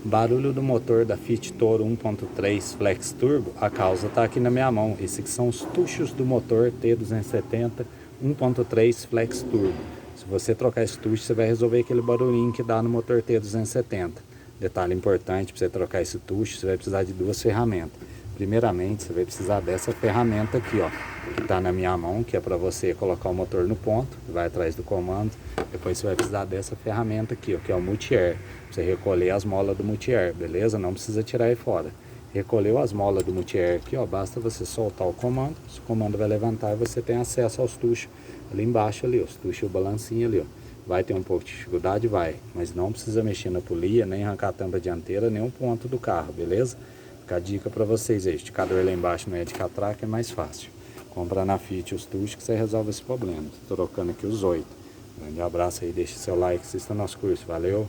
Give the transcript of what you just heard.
Barulho do motor da Fiat Toro 1.3 Flex Turbo, a causa está aqui na minha mão. Esses são os tuchos do motor T270 1.3 Flex Turbo. Se você trocar esse tucho, você vai resolver aquele barulhinho que dá no motor T270. Detalhe importante, para você trocar esse tucho, você vai precisar de duas ferramentas. Primeiramente, você vai precisar dessa ferramenta aqui, ó, que está na minha mão, que é para você colocar o motor no ponto, vai atrás do comando. Depois você vai precisar dessa ferramenta aqui, ó, que é o multi-air, para você recolher as molas do multi-air, beleza? Não precisa tirar aí fora. Recolheu as molas do multi-air aqui, ó, basta você soltar o comando, o comando vai levantar e você tem acesso aos tuchos ali embaixo, ali, os tuchos e o balancinho ali, ó. Vai ter um pouco de dificuldade? Vai, mas não precisa mexer na polia, nem arrancar a tampa dianteira, nem um ponto do carro, beleza? Fica a dica para vocês aí, o esticador lá embaixo não é de catraca, é mais fácil. Compra na Fiat os tuchos que você resolve esse problema. Tô trocando aqui os 8. Grande abraço aí, deixe seu like, assista nosso curso, valeu!